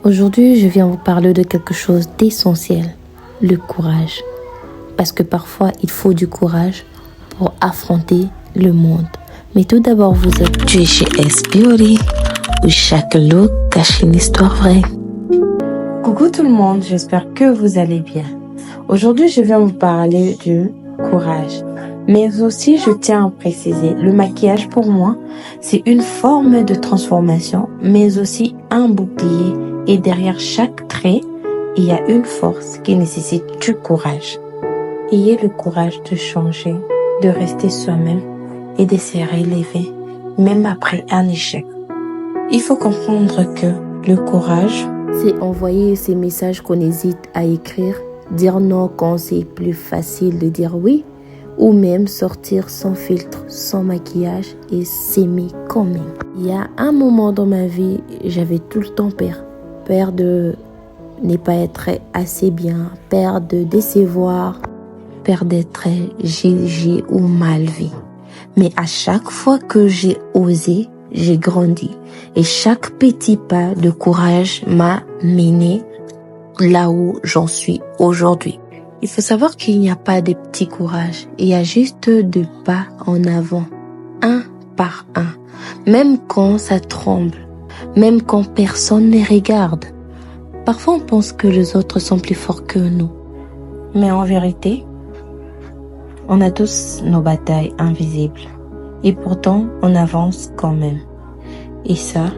Aujourd'hui, je viens vous parler de quelque chose d'essentiel, le courage. Parce que parfois, il faut du courage pour affronter le monde. Mais tout d'abord, tu es chez S Beauty, où chaque look cache une histoire vraie. Coucou tout le monde, j'espère que vous allez bien. Aujourd'hui, je viens vous parler du courage. Mais aussi, je tiens à préciser, le maquillage pour moi, c'est une forme de transformation, mais aussi un bouclier. Et derrière chaque trait, il y a une force qui nécessite du courage. Ayez le courage de changer, de rester soi-même et de se relever, même après un échec. Il faut comprendre que le courage, c'est envoyer ces messages qu'on hésite à écrire, dire non quand c'est plus facile de dire oui, ou même sortir sans filtre, sans maquillage et s'aimer quand même. Il y a un moment dans ma vie, j'avais tout le temps peur. Peur de ne pas être assez bien, peur de décevoir, peur d'être jugé ou mal vu. Mais à chaque fois que j'ai osé, j'ai grandi. Et chaque petit pas de courage m'a mené là où j'en suis aujourd'hui. Il faut savoir qu'il n'y a pas de petits courages. Il y a juste deux pas en avant, un par un. Même quand ça tremble, même quand personne ne regarde. Parfois on pense que les autres sont plus forts que nous. mais en vérité, on a tous nos batailles invisibles. Et pourtant, on avance quand même. Et ça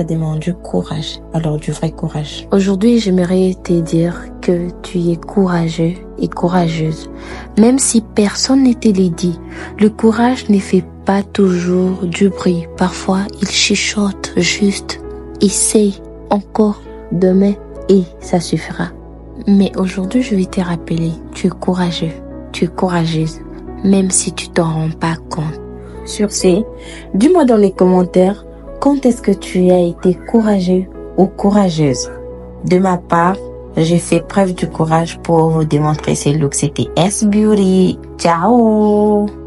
demande du courage. Alors du vrai courage. Aujourd'hui, j'aimerais te dire que tu es courageux et courageuse. Même si personne ne te le dit, le courage ne fait pas toujours du bruit. Parfois, il chuchote juste. Essaye encore demain et ça suffira. Mais aujourd'hui, je vais te rappeler, tu es courageux, tu es courageuse, même si tu t'en rends pas compte. Sur ce, dis-moi dans les commentaires quand est-ce que tu as été courageux ou courageuse. De ma part, j'ai fait preuve du courage pour vous démontrer ces looks. C'était S Beauty. Ciao!